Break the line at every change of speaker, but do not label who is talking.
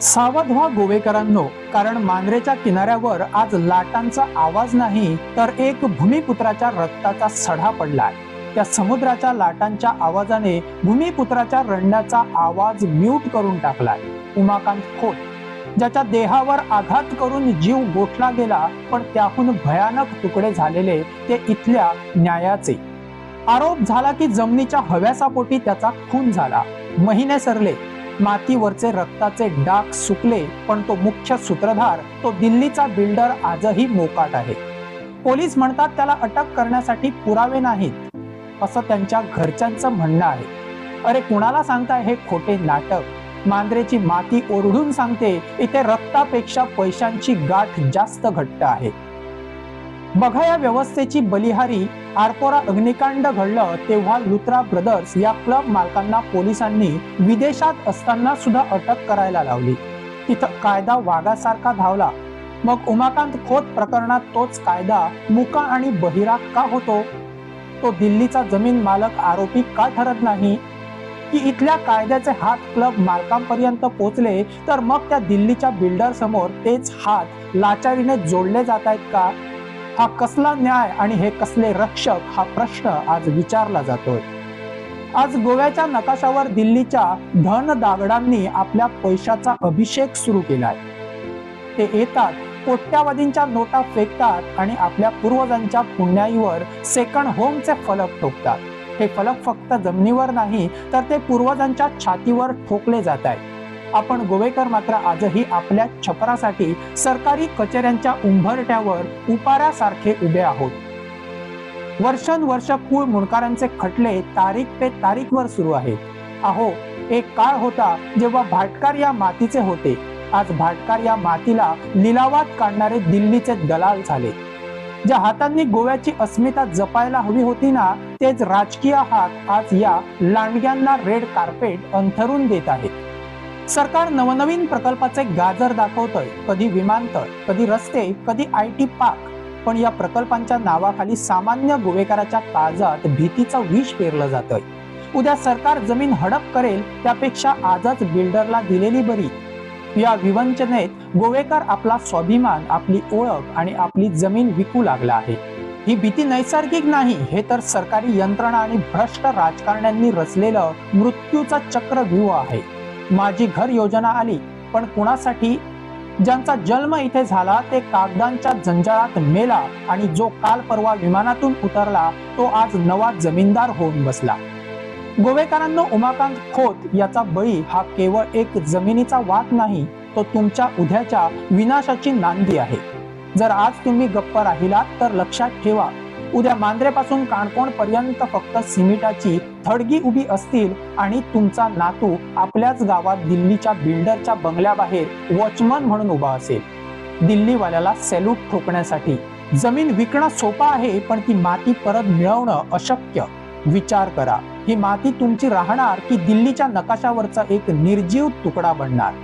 सावध व्हा गोवेकरांनो, कारण मांजरेच्या किनाऱ्यावर आज लाटांचा आवाज नाही तर एक भूमिपुत्राच्या रक्ताचा सडा पडलाय। त्या समुद्राच्या लाटांच्या आवाजाने भूमिपुत्राच्या रडण्याचा आवाज म्यूट करून टाकलाय। उमाकांत खोत, ज्याच्या देहावर आघात करून जीव गोठला गेला, पण त्याहून भयानक तुकडे झालेले ते इथल्या न्यायाचे। आरोप झाला की जमिनीच्या हव्यासापोटी त्याचा खून झाला। महिने सरले, मातीवरचे रक्ताचे डाग सुकले, पण तो मुख्य सूत्रधार, तो दिल्लीचा बिल्डर आजही मोकाट आहे। पोलीस म्हणतात त्याला अटक करण्यासाठी पुरावे नाहीत, असं त्यांच्या घरच्यांचं म्हणणं आहे। अरे कुणाला सांगताय हे खोटे नाटक? मांजरेची माती ओरडून सांगते, इथे रक्तापेक्षा पैशांची गाठ जास्त घट्ट आहे। बघा, या व्यवस्थेची बलिहारी आरपोरा अग्निकांड घडलं तेव्हा लुत्रा ब्रदर्स या क्लब मालकांना पोलिसांनी विदेशात असताना सुद्धा अटक करायला लावली। तिथं कायदा वाघासारखा धावला। मग उमाकांत खोत प्रकरणात तोच कायदा मुका आणि बहिरा का होतो? तो दिल्लीचा जमीन मालक आरोपी का ठरत नाही? की इथल्या कायद्याचे हात क्लब मालकांपर्यंत पोहोचले तर मग त्या दिल्लीच्या बिल्डर समोर तेच हात लाचारीने जोडले जात आहेत का? हा कसला न्याय आणि हे कसले रक्षक, हा प्रश्न आज विचारला जातोय। आज गोव्याच्या नकाशावर दिल्लीच्या धन दागडांनी आपल्या पैशाचा अभिषेक सुरू केलाय। ते येतात, कोट्यावधींच्या नोटा फेकतात आणि आपल्या पूर्वजांच्या पुण्याईवर सेकंड होमचे फलक ठोकतात। हे फलक फक्त जमिनीवर नाही तर ते पूर्वजांच्या छातीवर ठोकले जात आहेत। आपण गोवेकर मात्र आजही आपल्या छपरासाठी सरकारी कचेऱ्यांच्या उंबरठ्यावर उपाऱ्यासारखे उभे आहोत। वर्षानुवर्ष कुळ मुणकारांचे खटले तारीख पे तारीखवर सुरू आहेत। अहो, एक काळ होता जेव्हा भाटकार या मातीचे होते। आज भाटकार या मातीला लिलावात काढणारे दिल्लीचे दलाल झाले। ज्या हातांनी गोव्याची अस्मिता जपायला हवी होती ना, तेच राजकीय हात आज या लांडग्यांना रेड कार्पेट अंथरून देत आहेत। सरकार नवनवीन प्रकल्पाचे गाजर दाखवतंय, कधी विमानतळ, कधी रस्ते, कधी IT पार्क, पण या प्रकल्पांच्या नावाखाली सामान्य गोवेकराच्या काळजात भीतीचं विष पेरलं जातंय। उद्या सरकार जमीन हडप करेल त्यापेक्षा आजच बिल्डरला दिलेली बरी। या विवंचनेत गोवेकर आपला स्वाभिमान, आपली ओळख आणि आपली जमीन विकू लागला आहे। ही भीती नैसर्गिक नाही, हे तर सरकारी यंत्रणा आणि भ्रष्ट राजकारण्यांनी रचलेलं मृत्यूचा चक्रव्यूह आहे। माझी घर योजना आली, पण कुणासाठी? ज्यांचा जन्म इथे झाला ते कागदांच्या जंजाळात मेला आणि जो काल परवा विमानातून उतरला तो आज नवा जमीनदार होऊन बसला। गोवेकरांनो, उमाकांत खोत याचा बळी हा केवळ एक जमिनीचा वाद नाही, तो तुमच्या उद्याच्या विनाशाची नांदी आहे। जर आज तुम्ही गप्प राहिलात तर लक्षात ठेवा, उद्या मांजरेपासून काणकोण पर्यंत फक्त सिमेंटाची थडगी उभी असतील आणि तुमचा नातू आपल्याच गावात दिल्लीच्या बिल्डरच्या बंगल्याबाहेर वॉचमन म्हणून उभा असेल। दिल्लीवाल्याला सॅल्यूट ठोकण्यासाठी जमीन विकणं सोपं आहे, पण ती माती परत मिळवणं अशक्य। विचार करा, ही माती तुमची राहणार की दिल्लीच्या नकाशावरचा एक निर्जीव तुकडा बनणार?